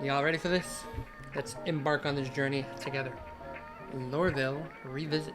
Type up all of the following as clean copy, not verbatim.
Y'all ready for this? Let's embark on this journey together. Lorville Revisited.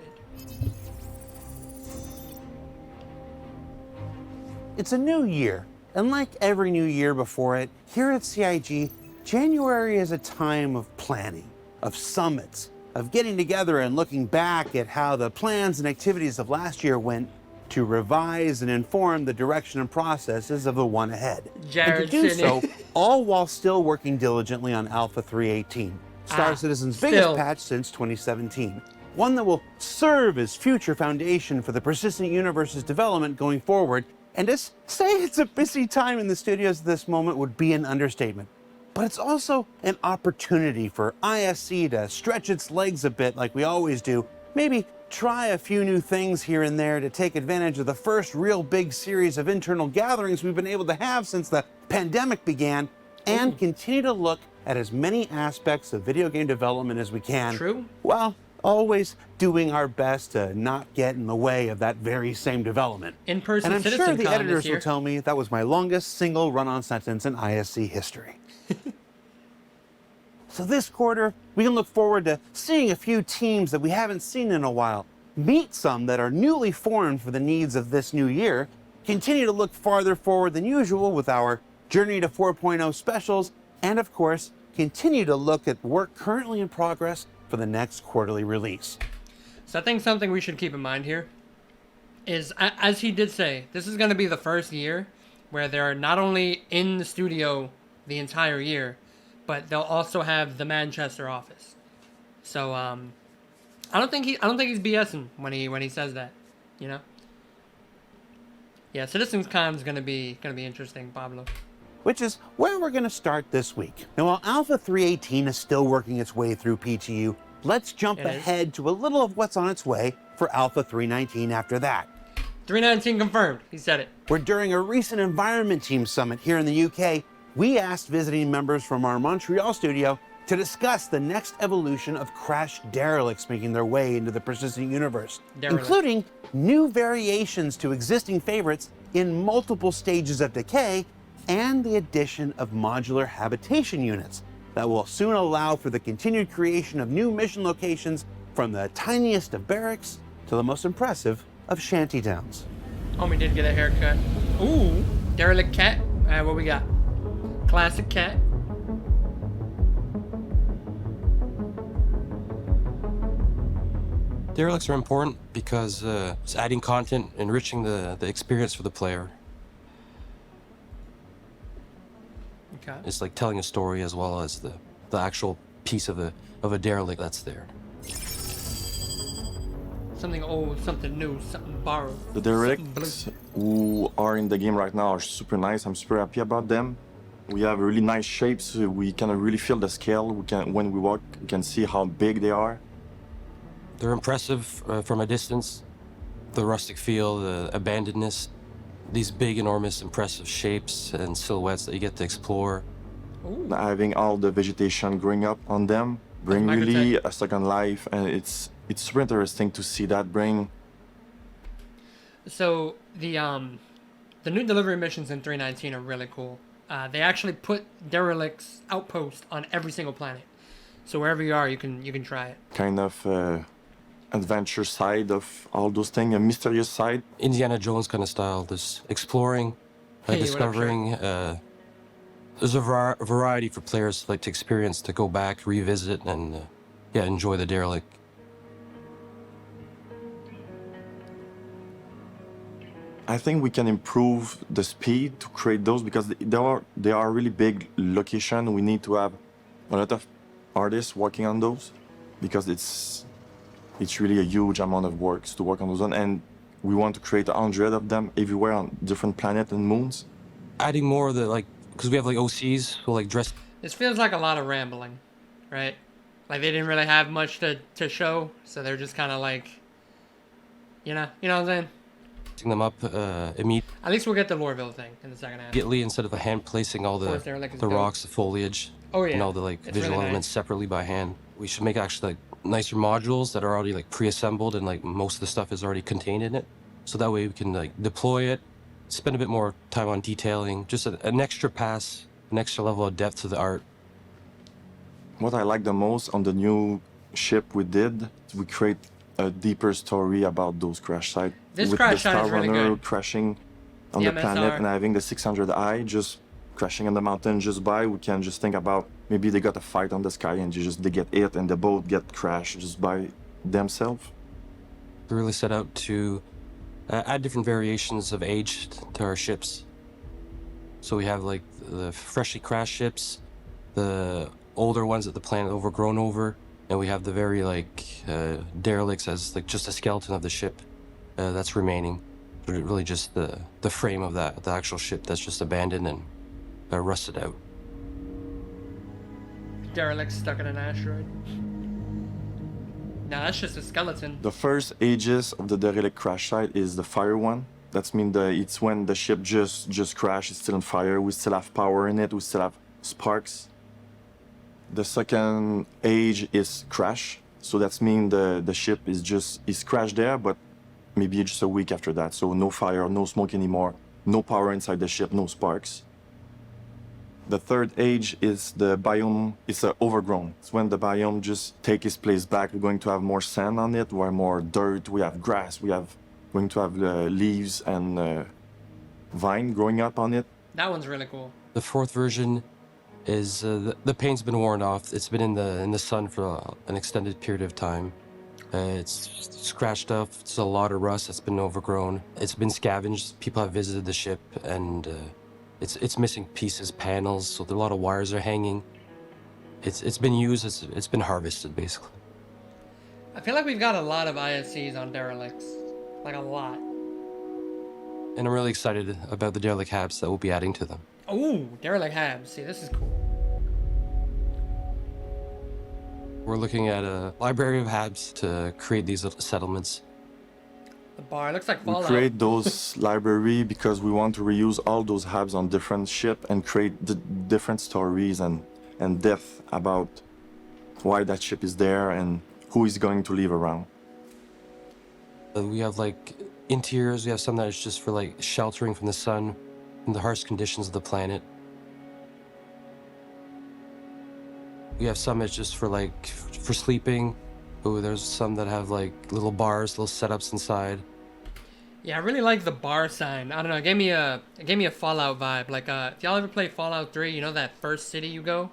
It's a new year, and like every new year before it, here at CIG, January is a time of planning, of summits, of getting together and looking back at how the plans and activities of last year went to revise and inform the direction and processes of the one ahead. Jared and to do Sidney. so, all while still working diligently on Alpha 318, Star Citizen's still. biggest patch since 2017. One that will serve as future foundation for the persistent universe's development going forward. And to say it's a busy time in the studios at this moment would be an understatement. But it's also an opportunity for ISC to stretch its legs a bit like we always do. Maybe try a few new things here and there to take advantage of the first real big series of internal gatherings we've been able to have since the pandemic began, and continue to look at as many aspects of video game development as we can. True. Well, always doing our best to not get in the way of that very same development. In-person And I'm sure Citizen the Con editors this year. will tell me that was my longest single run-on sentence in ISC history. So this quarter, we can look forward to seeing a few teams that we haven't seen in a while, meet some that are newly formed for the needs of this new year, continue to look farther forward than usual with our Journey to 4.0 specials, and of course, continue to look at work currently in progress for the next quarterly release. So I think something we should keep in mind here is, as he did say, this is going to be the first year where they're not only in the studio the entire year, but they'll also have the Manchester office. So I don't think he's BSing when he says that, you know. Yeah, Citizens Con's gonna be interesting, Pablo. Which is where we're going to start this week. Now, while Alpha 318 is still working its way through PTU, let's jump ahead to a little of what's on its way for Alpha 319 after that. 319 confirmed. He said it. Where during a recent Environment Team Summit here in the UK, we asked visiting members from our Montreal studio to discuss the next evolution of crashed derelicts making their way into the persistent universe, including new variations to existing favorites in multiple stages of decay, and the addition of modular habitation units that will soon allow for the continued creation of new mission locations from the tiniest of barracks to the most impressive of shantytowns. Homie did get a haircut. Ooh, derelict cat. All right, what we got? Classic cat. Derelicts are important because it's adding content, enriching the experience for the player. Okay. It's like telling a story as well as the actual piece of a derelict that's there. Something old, something new, something borrowed. The derelicts who are in the game right now are super nice. I'm super happy about them. We have really nice shapes. We can really feel the scale. When we walk, we can see how big they are. They're impressive from a distance. The rustic feel, the abandonedness, these big, enormous, impressive shapes and silhouettes that you get to explore. Ooh. Having all the vegetation growing up on them bring really a second life, and it's super interesting to see that bring. So the new delivery missions in 319 are really cool. They actually put derelicts outpost on every single planet. So wherever you are, you can try it. Kind of adventure side of all those things, a mysterious side. Indiana Jones kind of style, this exploring, discovering. There's a variety for players like to experience, to go back, revisit, and enjoy the derelict. I think we can improve the speed to create those because they are really big location. We need to have a lot of artists working on those because it's really a huge amount of work to work on those one, and we want to create 100 of them everywhere on different planets and moons. Adding more of the because we have OCs who dress. This feels like a lot of rambling, right? Like they didn't really have much to show, so they're just kind of you know what I'm saying? Them up immediately. At least we'll get the Lorville thing in the second half. Instead of a hand placing all the rocks, the foliage, and all the It's visual really elements nice. separately by hand. We should make actually nicer modules that are already pre-assembled and most of the stuff is already contained in it. So that way we can deploy it, spend a bit more time on detailing, just an extra pass, an extra level of depth to the art. What I like the most on the new ship we did, we create a deeper story about those crash sites. This with crash the site Star is really Runner good. crashing on The the planet MSR. and having the 600i just crashing on the mountain just by, we can just think about maybe they got a fight on the sky and they get hit and the boat get crashed just by themselves. We really set out to add different variations of age to our ships. So we have like the freshly crashed ships, the older ones that the planet overgrown over, and we have the very like derelicts as like just a skeleton of the ship that's remaining. Really just the frame of the actual ship that's just abandoned and rusted out. Derelict stuck in an asteroid. Nah, that's just a skeleton. The first ages of the derelict crash site is the fire one. That's mean it's when the ship just crashed, it's still on fire, we still have power in it, we still have sparks. The second age is crash, so that's mean the ship is crashed there, but maybe just a week after that, so no fire, no smoke anymore, no power inside the ship, no sparks. The third age is the biome, it's overgrown. It's when the biome just take its place back. We're going to have more sand on it, we have more dirt, we have grass, going to have leaves and vine growing up on it. That one's really cool. The fourth version is the paint's been worn off. It's been in the sun for an extended period of time. It's scratched up. It's a lot of rust that's been overgrown. It's been scavenged. People have visited the ship, and it's missing pieces, panels. So a lot of wires are hanging. It's been used. It's been harvested basically. I feel like we've got a lot of ISCs on derelicts. Like a lot. And I'm really excited about the derelict habs that we'll be adding to them. Ooh, derelict habs. See, this is cool. We're looking at a library of habs to create these little settlements. The bar looks like We Fallout. create those library because we want to reuse all those hubs on different ship and create the different stories and depth about why that ship is there and who is going to live around. We have like interiors. We have some that is just for like sheltering from the sun, from the harsh conditions of the planet. We have some that's just for like for sleeping. Ooh, there's some that have like little bars, little setups inside. Yeah, I really like the bar sign. I don't know, it gave me a Fallout vibe. Like, if y'all ever play Fallout 3, you know that first city you go?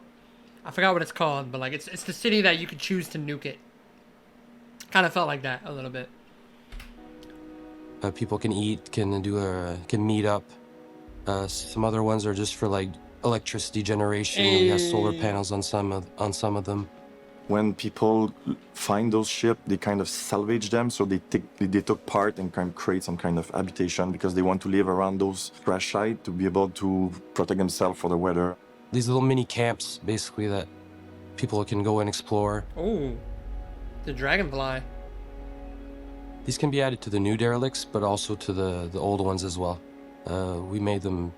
I forgot what it's called, but like it's the city that you could choose to nuke it. Kind of felt like that a little bit. People can eat, can meet up. Some other ones are just for like electricity generation. We have solar panels on some of them. When people find those ships, they kind of salvage them, so they took part and kind of create some kind of habitation because they want to live around those crash sites to be able to protect themselves for the weather. These little mini camps, basically, that people can go and explore. Ooh, the dragonfly. These can be added to the new derelicts, but also to the old ones as well. We made them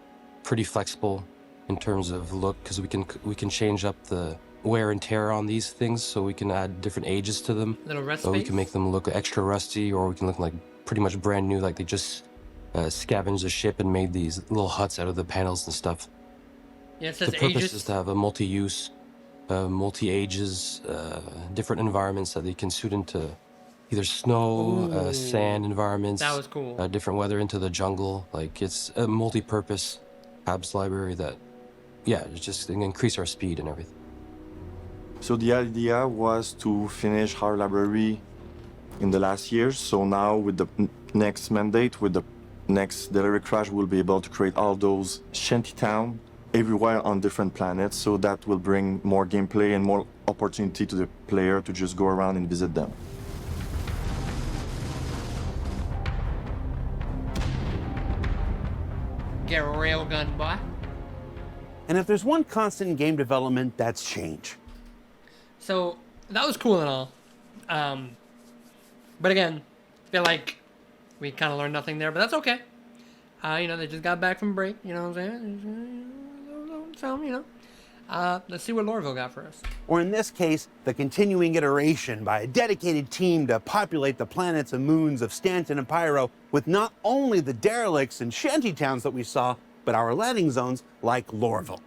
pretty flexible in terms of look, because we can change up the wear and tear on these things, so we can add different ages to them. Little rest So we space. can make them look extra rusty, or we can look like pretty much brand new, like they just scavenged the ship and made these little huts out of the panels and stuff. Yeah, it says The purpose ages. is to have a multi-use, multi-ages, different environments that they can suit into either snow, Ooh. sand environments. That was cool. Different weather into the jungle. Like it's a multi-purpose habs library that, yeah, it's just increase our speed and everything. So the idea was to finish our library in the last years. So now with the next mandate, with the next Derelict Crash, we'll be able to create all those shanty towns everywhere on different planets. So that will bring more gameplay and more opportunity to the player to just go around and visit them. Get a railgun, boy. And if there's one constant in game development, that's change. So that was cool and all, but again, I feel like we kind of learned nothing there. But that's okay. They just got back from break. You know what I'm saying? So let's see what Lorville got for us. Or in this case, the continuing iteration by a dedicated team to populate the planets and moons of Stanton and Pyro with not only the derelicts and shantytowns that we saw, but our landing zones like Lorville.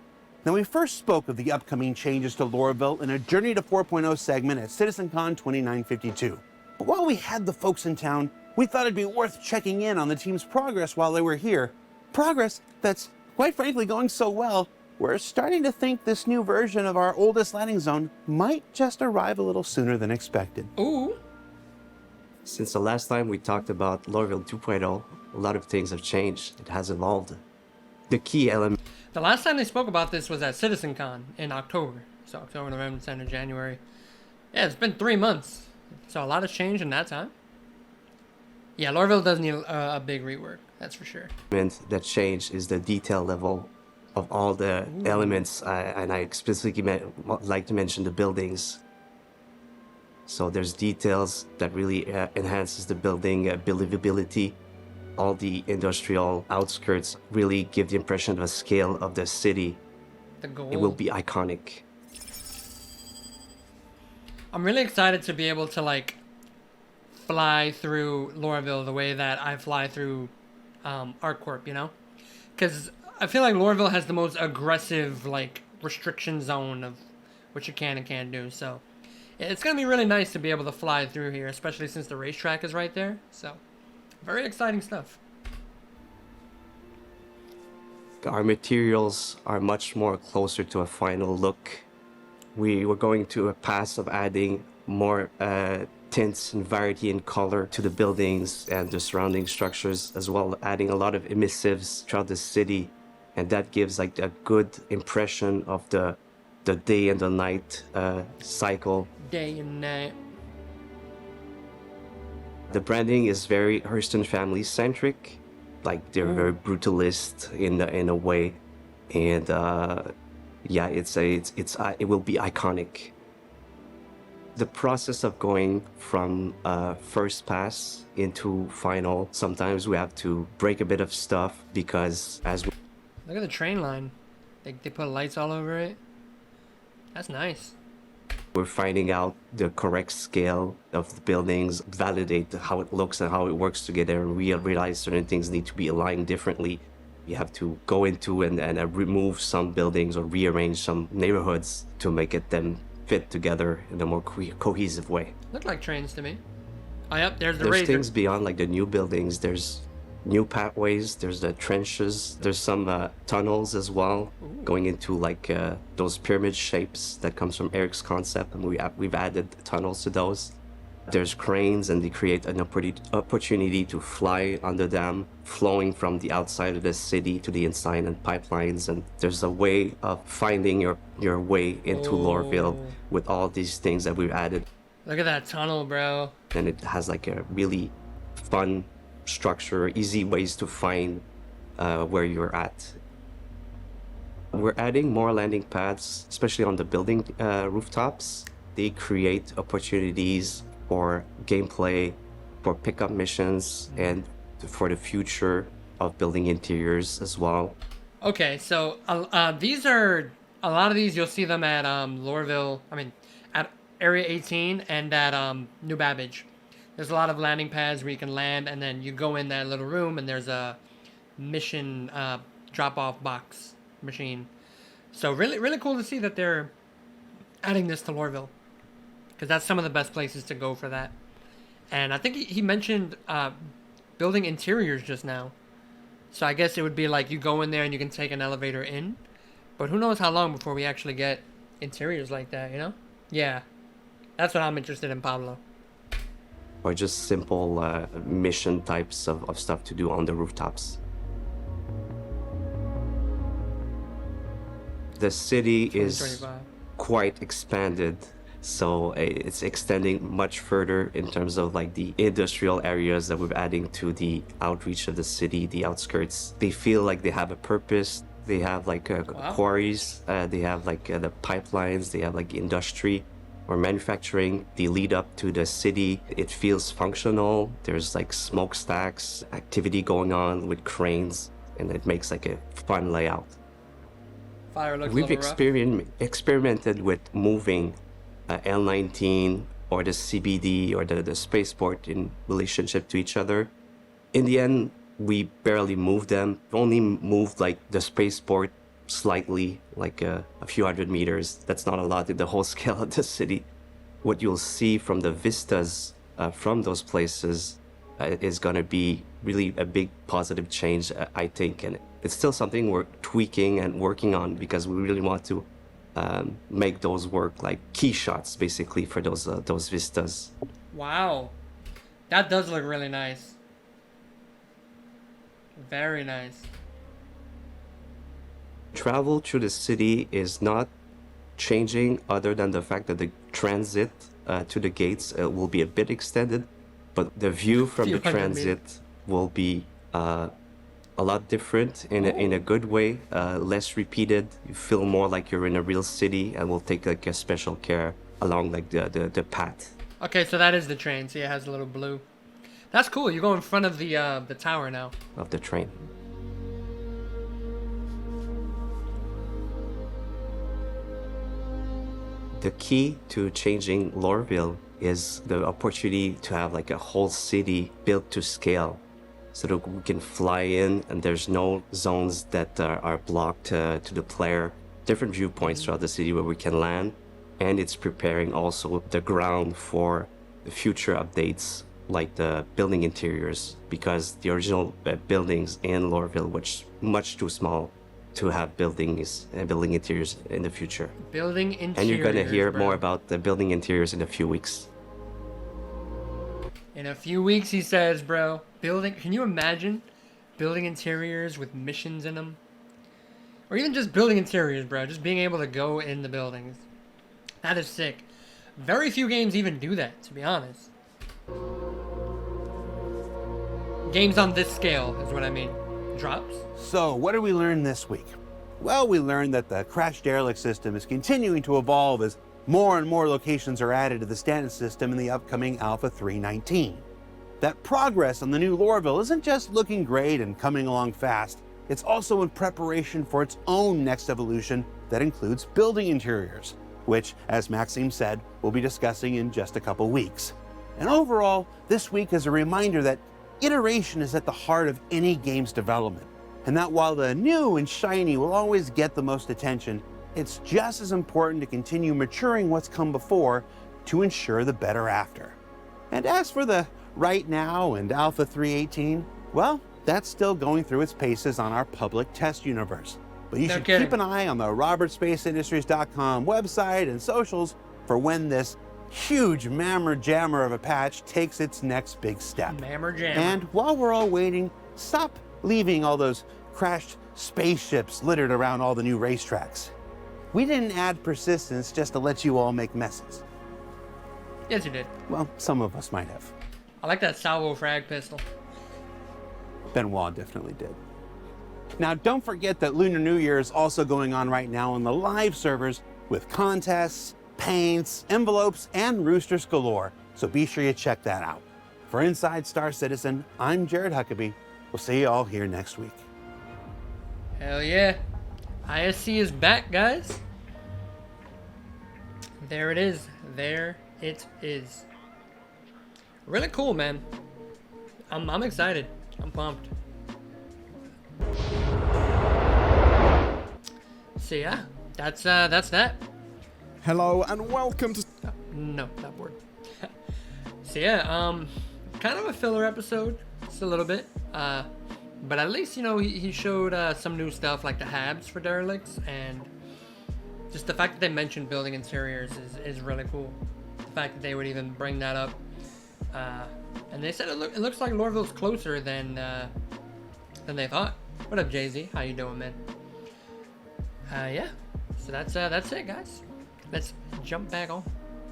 Now, we first spoke of the upcoming changes to Lorville in a Journey to 4.0 segment at CitizenCon 2952. But while we had the folks in town, we thought it'd be worth checking in on the team's progress while they were here. Progress that's, quite frankly, going so well, we're starting to think this new version of our oldest landing zone might just arrive a little sooner than expected. Ooh. Since the last time we talked about Lorville 2.0, a lot of things have changed. It has evolved. The key element... The last time they spoke about this was at CitizenCon in October. So October, November, December, January. Yeah, it's been 3 months. So a lot has changed in that time. Yeah, Lorville does need a big rework. That's for sure. that changed is the detail level of all the elements. And I explicitly like to mention the buildings. So there's details that really enhances the building believability. All the industrial outskirts really give the impression of a scale of the city. The goal. It will be iconic. I'm really excited to be able to like fly through Loreville the way that I fly through ArcCorp, you know? Because I feel like Loreville has the most aggressive like restriction zone of what you can and can't do. So it's going to be really nice to be able to fly through here, especially since the racetrack is right there. So very exciting stuff. Our materials are much more closer to a final look. We were going to a path of adding more tints and variety in color to the buildings and the surrounding structures, as well adding a lot of emissives throughout the city, and that gives like a good impression of the day and the night cycle. Day and night. The branding is very Hurston family centric, like they're very brutalist in a way, and yeah, it will be iconic. The process of going from first pass into final, sometimes we have to break a bit of stuff because as we... Look at the train line. They put lights all over it. That's nice. We're finding out the correct scale of the buildings, validate how it looks and how it works together, and realize certain things need to be aligned differently. You have to go into and remove some buildings or rearrange some neighborhoods to make them fit together in a more cohesive way. Look like trains to me. Oh, yep, there's the There's razor. things beyond like the new buildings. There's new pathways, there's the trenches, there's some tunnels as well, going into like those pyramid shapes that comes from Eric's concept, and we've added tunnels to those. There's cranes, and they create an opportunity to fly under them, flowing from the outside of the city to the inside, and pipelines, and there's a way of finding your way into Lorville with all these things that we've added. Look at that tunnel, bro. And it has like a really fun structure, easy ways to find where you're at. We're adding more landing pads, especially on the building rooftops. They create opportunities for gameplay, for pickup missions, and for the future of building interiors as well. Okay, so these are a lot of these. You'll see them at Loreville. I mean, at Area 18 and at New Babbage. There's a lot of landing pads where you can land, and then you go in that little room, and there's a mission drop-off box machine. So really, really cool to see that they're adding this to Loreville, because that's some of the best places to go for that. And I think he mentioned building interiors just now. So I guess it would be like you go in there and you can take an elevator in, but who knows how long before we actually get interiors like that, you know? Yeah, that's what I'm interested in, Pablo. Or just simple mission types of stuff to do on the rooftops. The city is quite expanded, so it's extending much further in terms of like the industrial areas that we're adding to the outreach of the city, the outskirts. They feel like they have a purpose. They have like quarries, they have like the pipelines, they have like industry or manufacturing. They lead up to the city. It feels functional. There's like smokestacks, activity going on with cranes, and it makes like a fun layout. Fire looks We've a little rough. experimented with moving L19 or the CBD or the spaceport in relationship to each other. In the end, we barely moved them. We only moved like the spaceport slightly, like a few hundred meters. That's not a lot in the whole scale of the city. What you'll see from the vistas from those places is going to be really a big positive change, I think. And it's still something we're tweaking and working on because we really want to make those work, like key shots, basically, for those vistas. Wow. That does look really nice. Very nice. Travel through the city is not changing other than the fact that the transit to the gates will be a bit extended, but the view from the transit will be a lot different in a good way, less repeated. You feel more like you're in a real city, and we'll take like a special care along like the path. Okay, so that is the train. See, it has a little blue. That's cool. You go in front of the tower now. Of the train. The key to changing Lorville is the opportunity to have like a whole city built to scale, so that we can fly in and there's no zones that are blocked to the player. Different viewpoints throughout the city where we can land, and it's preparing also the ground for the future updates like the building interiors, because the original buildings in Lorville were much too small to have buildings and building interiors in the future. Building interiors. And you're gonna hear bro. more about the building interiors in a few weeks. In a few weeks, he says, bro. Building. Can you imagine building interiors with missions in them? Or even just building interiors, bro. Just being able to go in the buildings. That is sick. Very few games even do that, to be honest. Games on this scale is what I mean. Drops. So, what did we learn this week? Well, we learned that the crash derelict system is continuing to evolve as more and more locations are added to the standard system in the upcoming Alpha 3.19. That progress on the new Lorville isn't just looking great and coming along fast, it's also in preparation for its own next evolution that includes building interiors, which, as Maxime said, we'll be discussing in just a couple weeks. And overall, this week is a reminder that iteration is at the heart of any game's development, and that while the new and shiny will always get the most attention, it's just as important to continue maturing what's come before to ensure the better after. And as for the right now and Alpha 3.18, well, that's still going through its paces on our public test universe. But you should keep an eye on the robertspaceindustriescom website and socials for when this huge mammer jammer of a patch takes its next big step. Mammer jammer. And while we're all waiting, stop leaving all those crashed spaceships littered around all the new racetracks. We didn't add persistence just to let you all make messes. Yes, you did. Well, some of us might have. I like that salvo frag pistol. Benoit definitely did. Now, don't forget that Lunar New Year is also going on right now on the live servers with contests, paints, envelopes, and roosters galore, so be sure you check that out. For Inside Star Citizen, I'm Jared Huckabee. We'll see you all here next week. Hell yeah. ISC is back, guys. There it is. There it is. Really cool, man. I'm excited. I'm pumped. So yeah, that's that. Hello and welcome to... No, not bored. So yeah, kind of a filler episode, just a little bit. But at least, you know, he showed some new stuff like the habs for derelicts, and just the fact that they mentioned building interiors is really cool. The fact that they would even bring that up. And they said it looks like Lorville's closer than they thought. What up, Jay-Z? How you doing, man? Yeah. So that's it, guys. Let's jump back on.